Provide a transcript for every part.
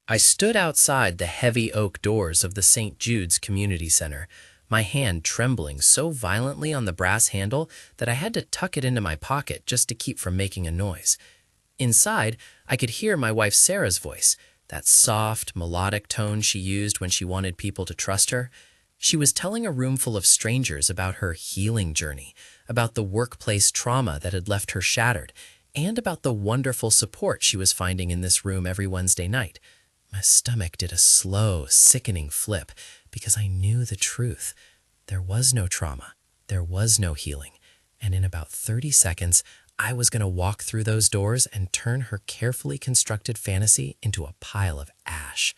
I stood outside the heavy oak doors of the St. Jude's Community Center, my hand trembling so violently on the brass handle that I had to tuck it into my pocket just to keep from making a noise. Inside, I could hear my wife Sarah's voice, that soft, melodic tone she used when she wanted people to trust her. She was telling a room full of strangers about her healing journey, about the workplace trauma that had left her shattered, and about the wonderful support she was finding in this room every Wednesday night. My stomach did a slow, sickening flip because I knew the truth. There was no trauma. There was no healing. And in about 30 seconds, I was going to walk through those doors and turn her carefully constructed fantasy into a pile of ash.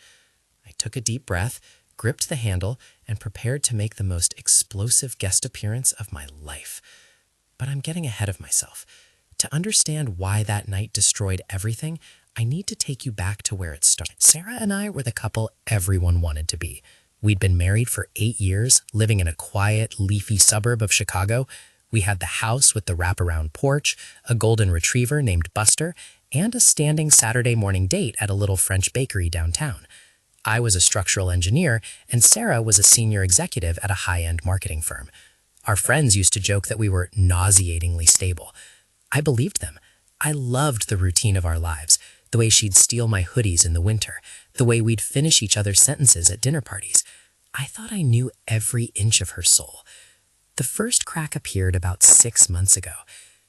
I took a deep breath, gripped the handle, and prepared to make the most explosive guest appearance of my life. But I'm getting ahead of myself. To understand why that night destroyed everything, I need to take you back to where it started. Sarah and I were the couple everyone wanted to be. We'd been married for 8 years, living in a quiet, leafy suburb of Chicago. We had the house with the wraparound porch, a golden retriever named Buster, and a standing Saturday morning date at a little French bakery downtown. I was a structural engineer, and Sarah was a senior executive at a high-end marketing firm. Our friends used to joke that we were nauseatingly stable. I believed them. I loved the routine of our lives, the way she'd steal my hoodies in the winter, the way we'd finish each other's sentences at dinner parties. I thought I knew every inch of her soul. The first crack appeared about 6 months ago.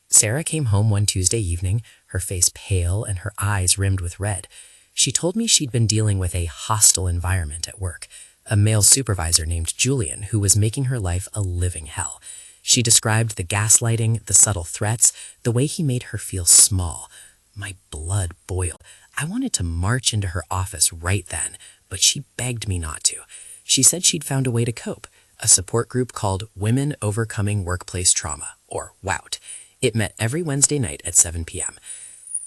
Sarah came home one Tuesday evening, her face pale and her eyes rimmed with red. She told me she'd been dealing with a hostile environment at work, a male supervisor named Julian who was making her life a living hell. She described the gaslighting, the subtle threats, the way he made her feel small. My blood boiled. I wanted to march into her office right then, but she begged me not to. She said she'd found a way to cope, a support group called Women Overcoming Workplace Trauma, or WOUT. It met every Wednesday night at 7 p.m.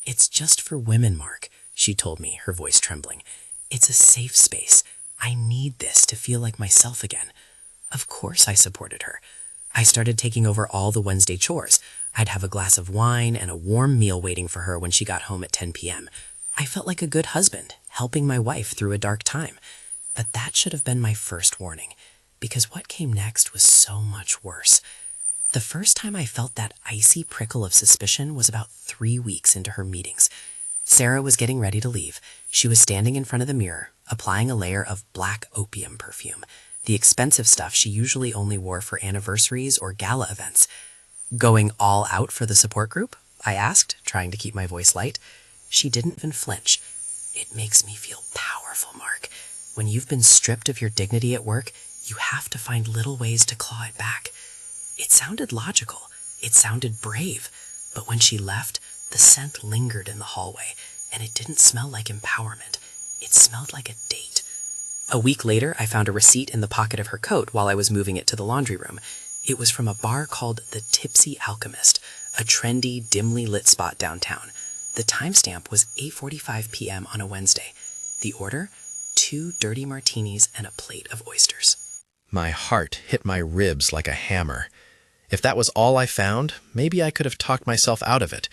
"It's just for women, Mark," she told me, her voice trembling. "It's a safe space. I need this to feel like myself again." Of course I supported her. I started taking over all the Wednesday chores. I'd have a glass of wine and a warm meal waiting for her when she got home at 10 p.m. I felt like a good husband, helping my wife through a dark time. But that should have been my first warning, because what came next was so much worse. The first time I felt that icy prickle of suspicion was about 3 weeks into her meetings. Sarah was getting ready to leave. She was standing in front of the mirror, applying a layer of black opium perfume, the expensive stuff she usually only wore for anniversaries or gala events. "Going all out for the support group?" I asked, trying to keep my voice light. She didn't even flinch. "It makes me feel powerful, Mark. When you've been stripped of your dignity at work, you have to find little ways to claw it back." It sounded logical. It sounded brave. But when she left, the scent lingered in the hallway, and it didn't smell like empowerment. It smelled like a date. A week later, I found a receipt in the pocket of her coat while I was moving it to the laundry room. It was from a bar called the Tipsy Alchemist, a trendy, dimly lit spot downtown. The timestamp was 8:45 p.m. on a Wednesday. The order? 2 dirty martinis and a plate of oysters. My heart hit my ribs like a hammer. If that was all I found, maybe I could have talked myself out of it.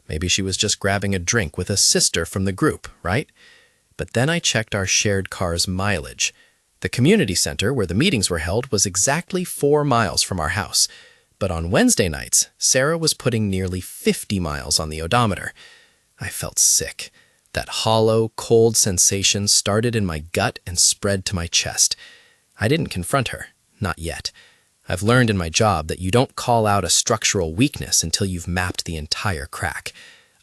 Maybe she was just grabbing a drink with a sister from the group, right? But then I checked our shared car's mileage. The community center where the meetings were held was exactly 4 miles from our house. But on Wednesday nights, Sarah was putting nearly 50 miles on the odometer. I felt sick. That hollow, cold sensation started in my gut and spread to my chest. I didn't confront her, not yet. I've learned in my job that you don't call out a structural weakness until you've mapped the entire crack.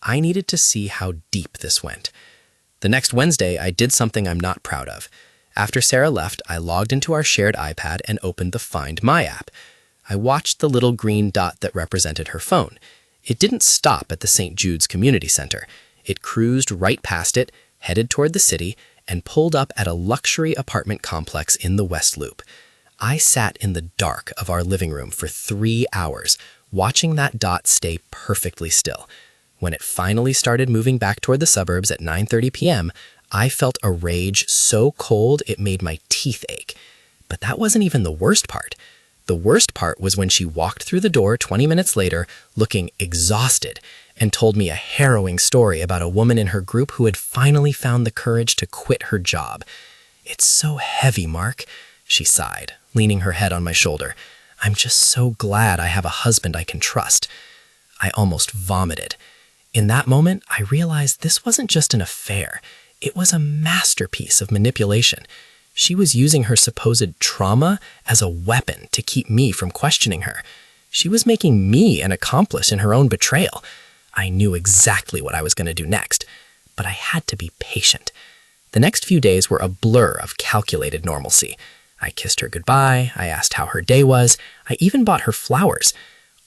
I needed to see how deep this went. The next Wednesday, I did something I'm not proud of. After Sarah left, I logged into our shared iPad and opened the Find My app. I watched the little green dot that represented her phone. It didn't stop at the St. Jude's Community Center. It cruised right past it, headed toward the city, and pulled up at a luxury apartment complex in the West Loop. I sat in the dark of our living room for 3 hours, watching that dot stay perfectly still. When it finally started moving back toward the suburbs at 9:30 p.m., I felt a rage so cold it made my teeth ache. But that wasn't even the worst part. The worst part was when she walked through the door 20 minutes later, looking exhausted, and told me a harrowing story about a woman in her group who had finally found the courage to quit her job. "It's so heavy, Mark," she sighed, leaning her head on my shoulder. "I'm just so glad I have a husband I can trust." I almost vomited. In that moment, I realized this wasn't just an affair. It was a masterpiece of manipulation. She was using her supposed trauma as a weapon to keep me from questioning her. She was making me an accomplice in her own betrayal. I knew exactly what I was going to do next, but I had to be patient. The next few days were a blur of calculated normalcy. I kissed her goodbye, I asked how her day was, I even bought her flowers.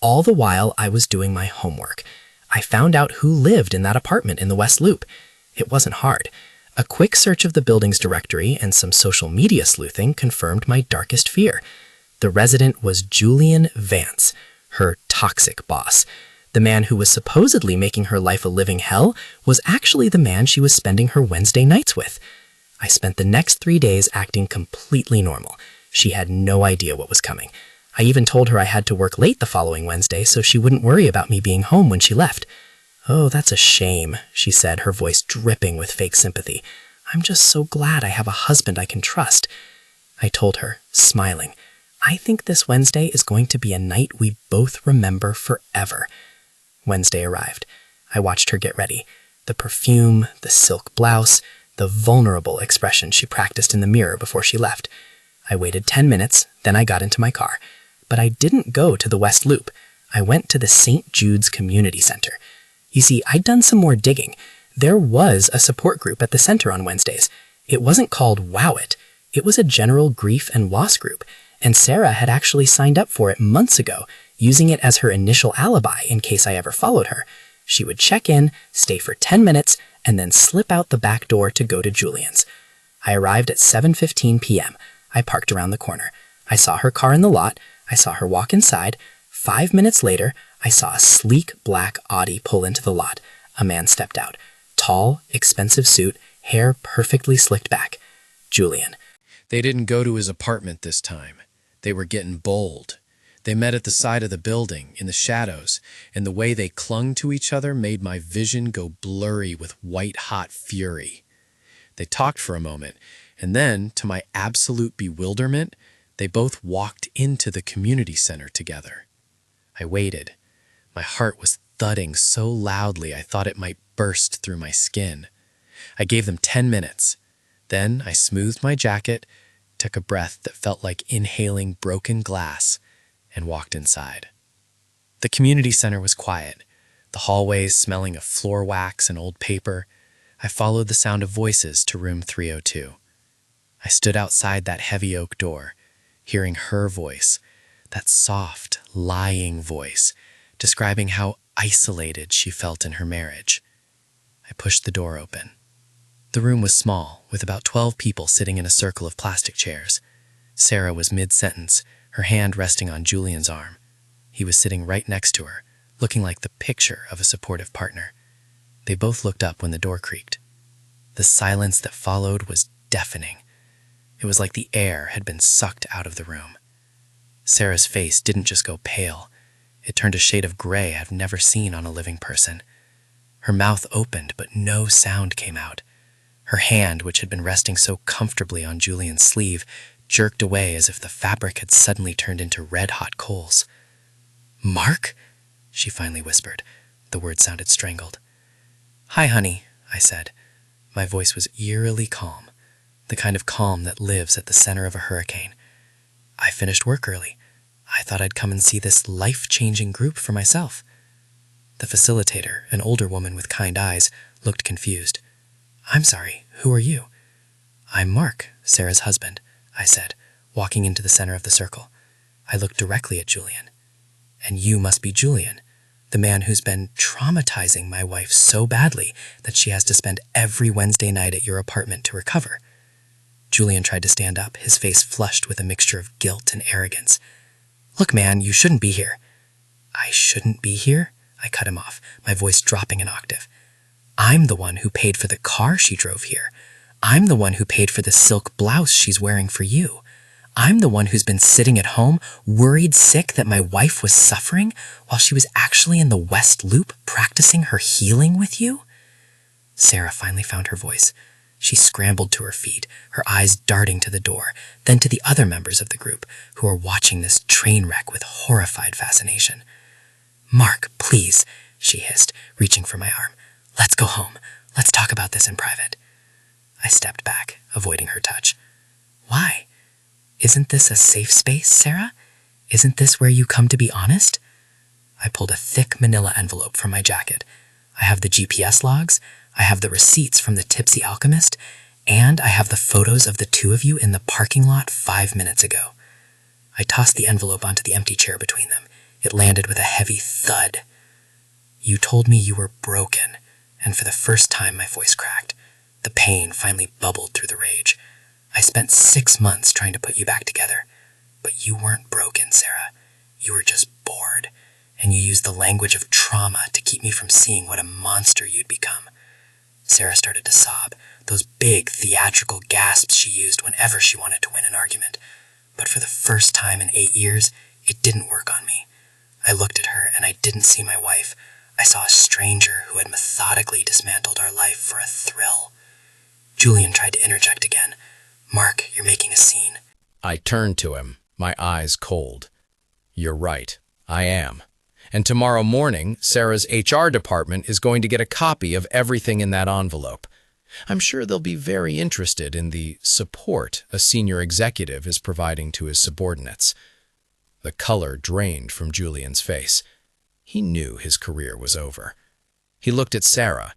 All the while, I was doing my homework. I found out who lived in that apartment in the West Loop. It wasn't hard. A quick search of the building's directory and some social media sleuthing confirmed my darkest fear. The resident was Julian Vance, her toxic boss. The man who was supposedly making her life a living hell was actually the man she was spending her Wednesday nights with. I spent the next 3 days acting completely normal. She had no idea what was coming. I even told her I had to work late the following Wednesday so she wouldn't worry about me being home when she left. "Oh, that's a shame," she said, her voice dripping with fake sympathy. "I'm just so glad I have a husband I can trust." I told her, smiling, "I think this Wednesday is going to be a night we both remember forever." Wednesday arrived. I watched her get ready. The perfume, the silk blouse, the vulnerable expression she practiced in the mirror before she left. I waited 10 minutes, then I got into my car. But I didn't go to the West Loop. I went to the St. Jude's Community Center. You see, I'd done some more digging. There was a support group at the center on Wednesdays. It wasn't called Wow It. It was a general grief and loss group, and Sarah had actually signed up for it months ago, using it as her initial alibi in case I ever followed her. She would check in, stay for 10 minutes, and then slip out the back door to go to Julian's. I arrived at 7:15 p.m. I parked around the corner. I saw her car in the lot. I saw her walk inside. 5 minutes later, I saw a sleek black Audi pull into the lot. A man stepped out. Tall, expensive suit, hair perfectly slicked back. Julian. They didn't go to his apartment this time. They were getting bold. They met at the side of the building, in the shadows, and the way they clung to each other made my vision go blurry with white-hot fury. They talked for a moment, and then, to my absolute bewilderment, they both walked into the community center together. I waited. My heart was thudding so loudly I thought it might burst through my skin. I gave them 10 minutes. Then I smoothed my jacket, took a breath that felt like inhaling broken glass, and walked inside. The community center was quiet, the hallways smelling of floor wax and old paper. I followed the sound of voices to room 302. I stood outside that heavy oak door, hearing her voice, that soft, lying voice, describing how isolated she felt in her marriage. I pushed the door open. The room was small, with about 12 people sitting in a circle of plastic chairs. Sarah was mid-sentence, her hand resting on Julian's arm. He was sitting right next to her, looking like the picture of a supportive partner. They both looked up when the door creaked. The silence that followed was deafening. It was like the air had been sucked out of the room. Sarah's face didn't just go pale. It turned a shade of gray I've never seen on a living person. Her mouth opened, but no sound came out. Her hand, which had been resting so comfortably on Julian's sleeve, jerked away as if the fabric had suddenly turned into red-hot coals. "Mark?" she finally whispered. The word sounded strangled. "Hi, honey," I said. My voice was eerily calm, the kind of calm that lives at the center of a hurricane. "I finished work early. I thought I'd come and see this life-changing group for myself." The facilitator, an older woman with kind eyes, looked confused. "I'm sorry, who are you?" "I'm Mark, Sarah's husband," I said, walking into the center of the circle. I looked directly at Julian. "And you must be Julian, the man who's been traumatizing my wife so badly that she has to spend every Wednesday night at your apartment to recover." Julian tried to stand up, his face flushed with a mixture of guilt and arrogance. "Look, man, you shouldn't be here." "I shouldn't be here?" I cut him off, my voice dropping an octave. "I'm the one who paid for the car she drove here. I'm the one who paid for the silk blouse she's wearing for you. I'm the one who's been sitting at home, worried sick that my wife was suffering while she was actually in the West Loop practicing her healing with you? Sarah finally found her voice. She scrambled to her feet, her eyes darting to the door, then to the other members of the group who were watching this train wreck with horrified fascination. "Mark, please," she hissed, reaching for my arm. "Let's go home. Let's talk about this in private." I stepped back, avoiding her touch. "Why? Isn't this a safe space, Sarah? Isn't this where you come to be honest?" I pulled a thick manila envelope from my jacket. I have the GPS logs, I have the receipts from the tipsy alchemist, and I have the photos of the two of you in the parking lot 5 minutes ago. I tossed the envelope onto the empty chair between them. It landed with a heavy thud. "You told me you were broken," and for the first time my voice cracked. The pain finally bubbled through the rage. "I spent 6 months trying to put you back together, but you weren't broken, Sarah. You were just bored, and you used the language of trauma to keep me from seeing what a monster you'd become." Sarah started to sob, those big theatrical gasps she used whenever she wanted to win an argument. But for the first time in 8 years, it didn't work on me. I looked at her and I didn't see my wife. I saw a stranger who had methodically dismantled our life for a thrill. Julian tried to interject again. "Mark, you're making a scene." I turned to him, my eyes cold. "You're right, I am. And tomorrow morning, Sarah's HR department is going to get a copy of everything in that envelope. I'm sure they'll be very interested in the support a senior executive is providing to his subordinates." The color drained from Julian's face. He knew his career was over. He looked at Sarah,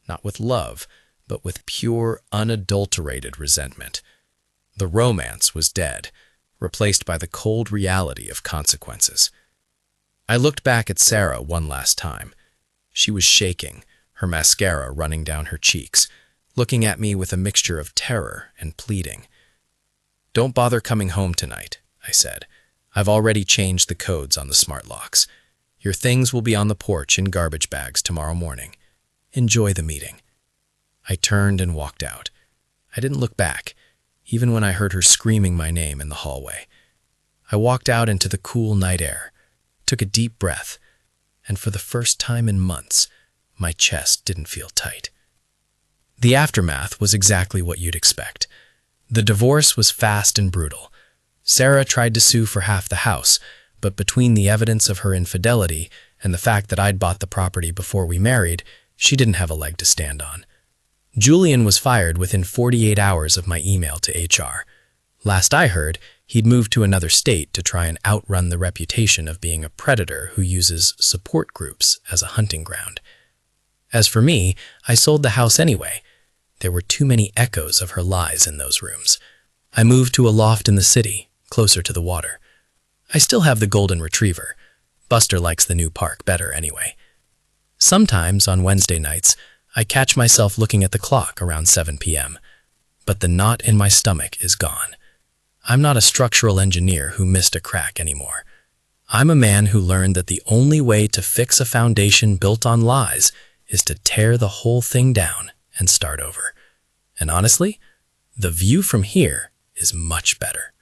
not with love, but with pure, unadulterated resentment. The romance was dead, replaced by the cold reality of consequences. I looked back at Sarah one last time. She was shaking, her mascara running down her cheeks, looking at me with a mixture of terror and pleading. "Don't bother coming home tonight," I said. "I've already changed the codes on the smart locks. Your things will be on the porch in garbage bags tomorrow morning. Enjoy the meeting." I turned and walked out. I didn't look back, even when I heard her screaming my name in the hallway. I walked out into the cool night air, took a deep breath, and for the first time in months, my chest didn't feel tight. The aftermath was exactly what you'd expect. The divorce was fast and brutal. Sarah tried to sue for half the house, but between the evidence of her infidelity and the fact that I'd bought the property before we married, she didn't have a leg to stand on. Julian was fired within 48 hours of my email to HR. Last I heard, he'd moved to another state to try and outrun the reputation of being a predator who uses support groups as a hunting ground. As for me, I sold the house anyway. There were too many echoes of her lies in those rooms. I moved to a loft in the city, closer to the water. I still have the golden retriever. Buster likes the new park better anyway. Sometimes, on Wednesday nights, I catch myself looking at the clock around 7 p.m., but the knot in my stomach is gone. I'm not a structural engineer who missed a crack anymore. I'm a man who learned that the only way to fix a foundation built on lies is to tear the whole thing down and start over. And honestly, the view from here is much better.